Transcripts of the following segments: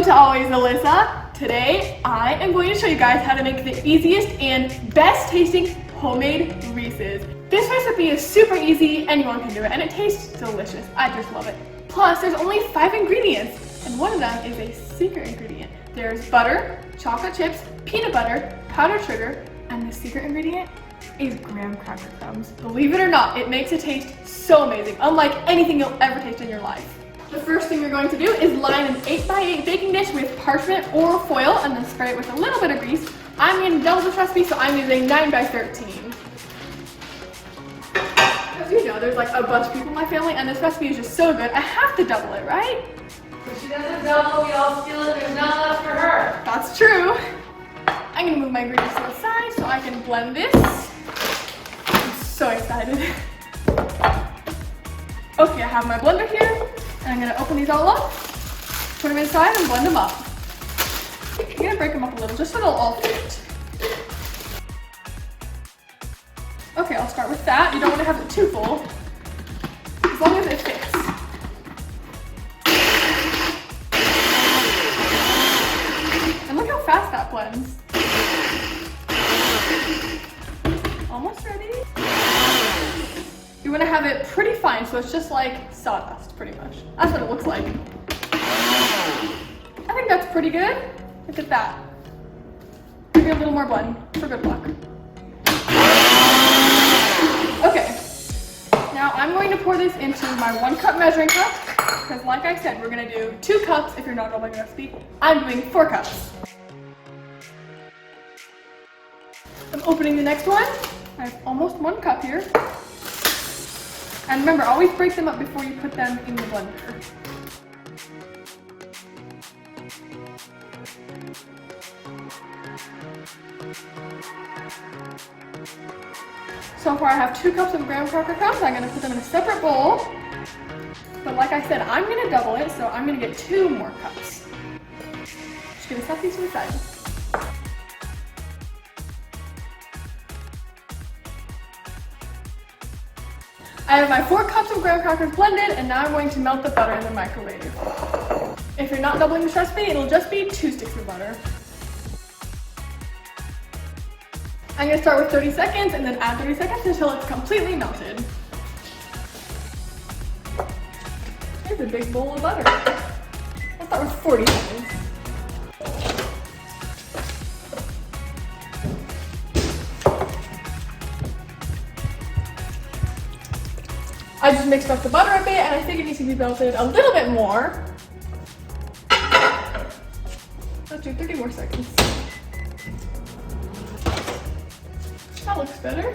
to Always Alyssa. Today, I am going to show you guys how to make the easiest and best tasting homemade Reese's. This recipe is super easy, anyone can do it, and it tastes delicious. I just love it. Plus, there's only 5 ingredients, and one of them is a secret ingredient. There's butter, chocolate chips, peanut butter, powdered sugar, and the secret ingredient is graham cracker crumbs. Believe it or not, it makes it taste so amazing, unlike anything you'll ever taste in your life. The first thing you're going to do is line an 8x8 baking dish with parchment or foil and then spray it with a little bit of grease. I'm going to double this recipe, so I'm using 9x13. As you know, there's like a bunch of people in my family and this recipe is just so good, I have to double it, right? If she doesn't double, we all steal it, there's none left for her. That's true. I'm going to move my ingredients to the side so I can blend this. I'm so excited. Okay, I have my blender here. And I'm going to open these all up, put them inside, and blend them up. I'm going to break them up a little just so they'll all fit. Okay, I'll start with that. You don't want to have it too full, as long as it fits. And look how fast that blends. Almost ready. You want to have it pretty fine, so it's just like sawdust, pretty much. That's what it looks like. I think that's pretty good. Look at that. Maybe a little more blend for good luck. Okay. Now I'm going to pour this into my 1 cup measuring cup, because like I said, we're going to do 2 cups if you're not doubling the recipe. I'm doing 4 cups. I'm opening the next one. I have almost 1 cup here. And remember, always break them up before you put them in the blender. So far I have 2 cups of graham cracker crumbs. I'm going to put them in a separate bowl. But like I said, I'm going to double it, so I'm going to get 2 more cups. Just going to set these to the side. I have my 4 cups of graham crackers blended, and now I'm going to melt the butter in the microwave. If you're not doubling this recipe, it'll just be 2 sticks of butter. I'm going to start with 30 seconds and then add 30 seconds until it's completely melted. Here's a big bowl of butter. Let's start with 40 seconds. I just mixed up the butter a bit, and I think it needs to be melted a little bit more. Let's do 30 more seconds. That looks better.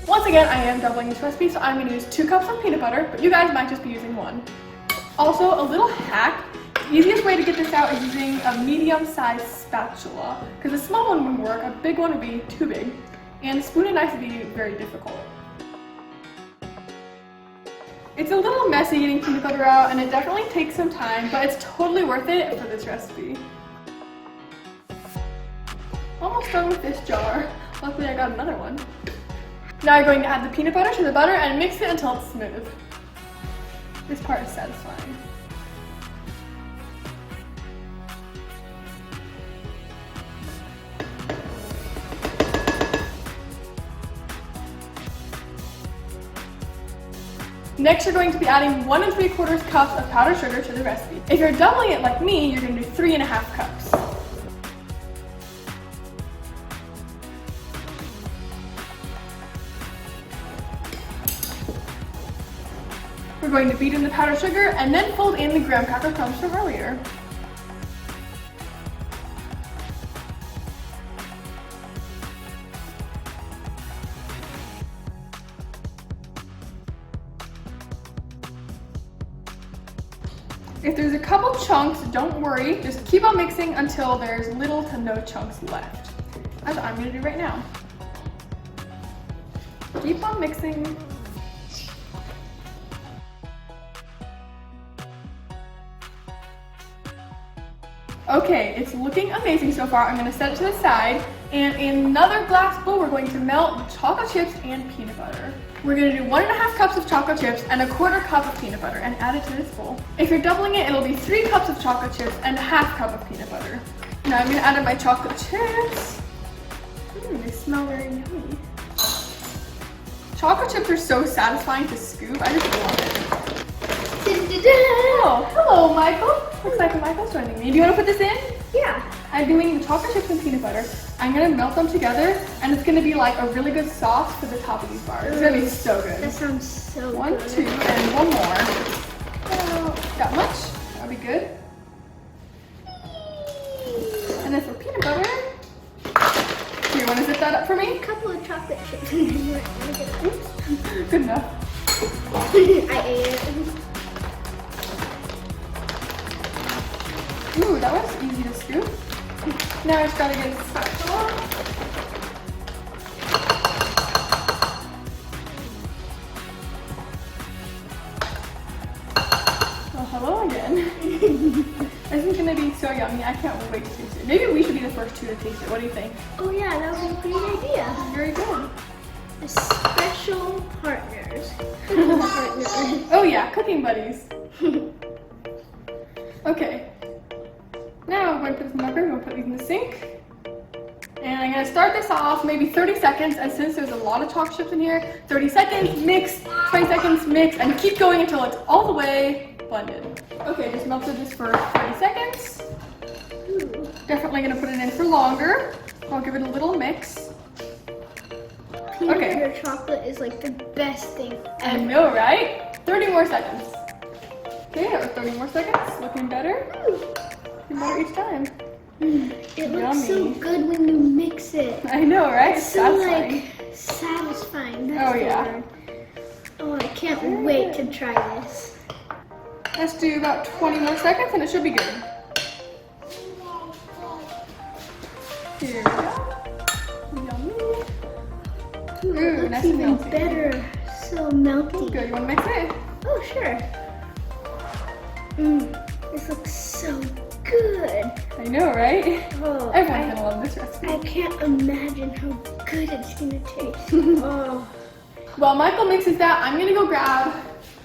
Once again, I am doubling this recipe, so I'm going to use 2 cups of peanut butter, but you guys might just be using 1. Also, a little hack. The easiest way to get this out is using a medium-sized spatula, because a small one wouldn't work, a big one would be too big. And a spoon and knife would be very difficult. It's a little messy getting peanut butter out, and it definitely takes some time, but it's totally worth it for this recipe. Almost done with this jar. Luckily I got another one. Now you're going to add the peanut butter to the butter and mix it until it's smooth. This part is satisfying. Next, you're going to be adding 1 3/4 cups of powdered sugar to the recipe. If you're doubling it like me, you're going to do 3½ cups. We're going to beat in the powdered sugar and then fold in the graham cracker crumbs from earlier. If there's a couple chunks, don't worry. Just keep on mixing until there's little to no chunks left. That's what I'm going to do right now. Keep on mixing. Okay, it's looking amazing so far. I'm gonna set it to the side. And in another glass bowl, we're going to melt chocolate chips and peanut butter. We're gonna do 1.5 cups of chocolate chips and 1/4 cup of peanut butter and add it to this bowl. If you're doubling it, it'll be 3 cups of chocolate chips and 1/2 cup of peanut butter. Now I'm gonna add in my chocolate chips. They smell very yummy. Chocolate chips are so satisfying to scoop. I just love it. Oh, hello, Michael. Looks like Michael's joining me. Do you want to put this in? Yeah. I'm doing the chocolate chips and peanut butter. I'm gonna melt them together, and it's gonna be like a really good sauce for the top of these bars. It's gonna be so good. That sounds so good. 1, 2, and 1 more. That much? That'll be good. And then for peanut butter. Do you want to zip that up for me? A couple of chocolate chips. Oops. Good enough. I ate it. Ooh, that was easy to scoop. Now I just gotta get a spatula. Well, hello again. This is gonna be so yummy. I can't wait to taste it. Maybe we should be the first 2 to taste it. What do you think? Oh yeah, that was a great idea. Very good. Special partners. Partners. Oh yeah, cooking buddies. Okay. Now I'm going to put this in the microwave. I'm going to put these in the sink. And I'm going to start this off maybe 30 seconds. And since there's a lot of chocolate chips in here, 30 seconds, mix, 20 seconds, mix, and keep going until it's all the way blended. Okay, just melted this for 30 seconds. Ooh. Definitely going to put it in for longer. I'll give it a little mix. Peanut Okay. butter chocolate is like the best thing I ever. know, right? 30 more seconds. Okay, that was 30 more seconds. Looking better. Looking better each time. It looks so Yummy. good when you mix it. I know, right? It's so like satisfying. That's Oh, the yeah. word. Oh, I can't wait to try this. Let's do about 20 more seconds and it should be good. Here we go. Yummy. Ooh, Ooh, it nice looks and even melty. better. So melty. Good, you want to mix it? Oh, sure. This looks so good. I know, right? Oh, Everyone's gonna love this recipe. I can't imagine how good it's gonna taste. Oh. While Michael mixes that, I'm gonna go grab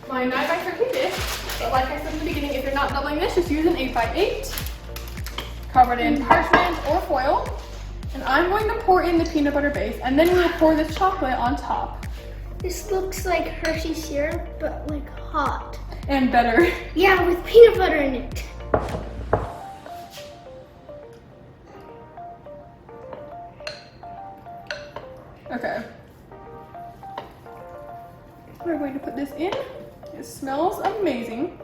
my 9x13 dish. But like I said in the beginning, if you're not doubling this, just use an 8x8. Covered in parchment or foil. And I'm going to pour in the peanut butter base, and then we'll pour this chocolate on top. This looks like Hershey syrup, but like hot. And better. Yeah, with peanut butter in it. Okay. We're going to put this in. It smells amazing.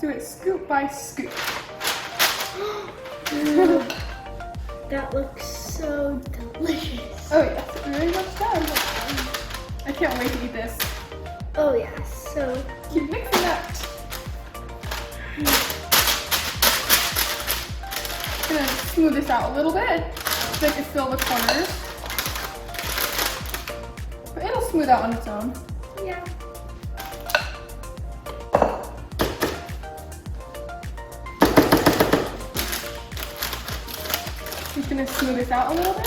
Do it scoop by scoop. That looks so delicious. Oh yes, it very much does. I can't wait to eat this. Oh yeah, so Keep mixing that. Gonna smooth this out a little bit so I can fill the corners. But it'll smooth out on its own. yeah. Just gonna smooth this out a little bit.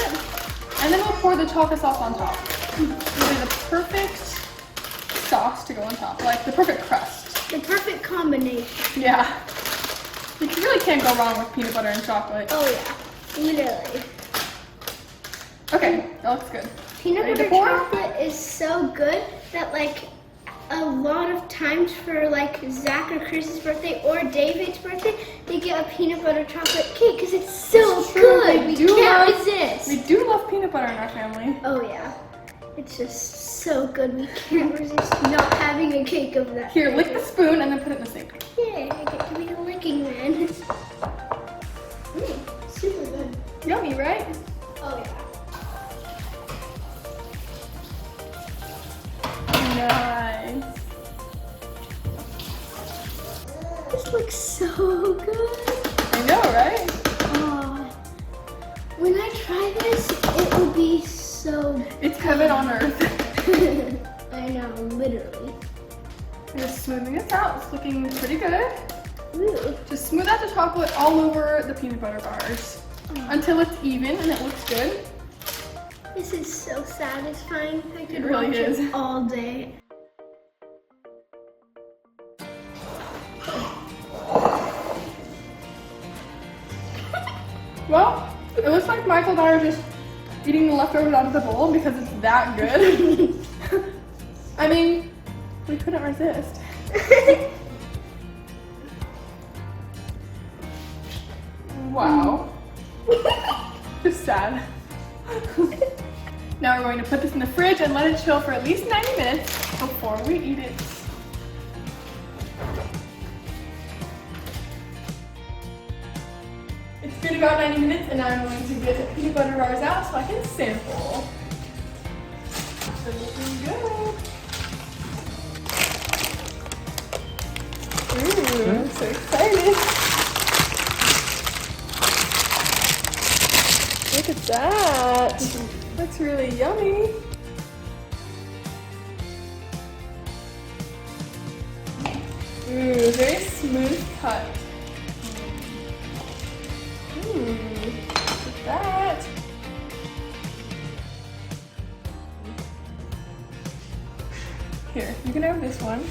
And then we'll pour the chocolate sauce on top. It'll be the perfect sauce to go on top, like the perfect crust. The perfect combination. Yeah. You really can't go wrong with peanut butter and chocolate. Oh yeah, literally. Okay, that looks good. Peanut Ready to butter pour? chocolate is so good that like a lot of times for like Zach or Chris's birthday or David's birthday, they get a peanut butter chocolate cake because it's so It's true, good. we We do can't love- resist. We do love peanut butter in our family. Oh yeah, it's just so good. We can't resist not having a cake of that. Here, lick the spoon and then put it in the sink. Yay, I get to be a licking man. Super good. Yummy, right? Oh yeah. Nice. This looks so good. I know, right? Oh, when I try this, it will be so It's heaven on earth. I know, literally. Just smoothing this out. It's looking pretty good. Ooh. Just smooth out the chocolate all over the peanut butter bars until it's even and it looks good. This is so satisfying. I could really watch is. it all day. Well, it looks like Michael and I are just eating the leftovers out of the bowl because it's that good. I mean, we couldn't resist. Wow. Just sad. Now we're going to put this in the fridge and let it chill for at least 90 minutes before we eat it. It's been about 90 minutes and now I'm going to get the peanut butter bars out so I can sample. They're looking good. Ooh, I'm so excited. Look at that. Looks really yummy. Ooh, very smooth cut. Look at that. Here, you can have this one.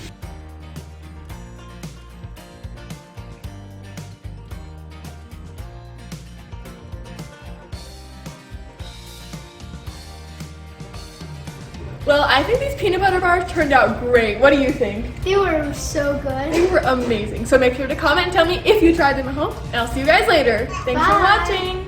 Well, I think these peanut butter bars turned out great. What do you think? They were so good. They were amazing. So make sure to comment and tell me if you tried them at home. And I'll see you guys later. Thanks for Bye. watching.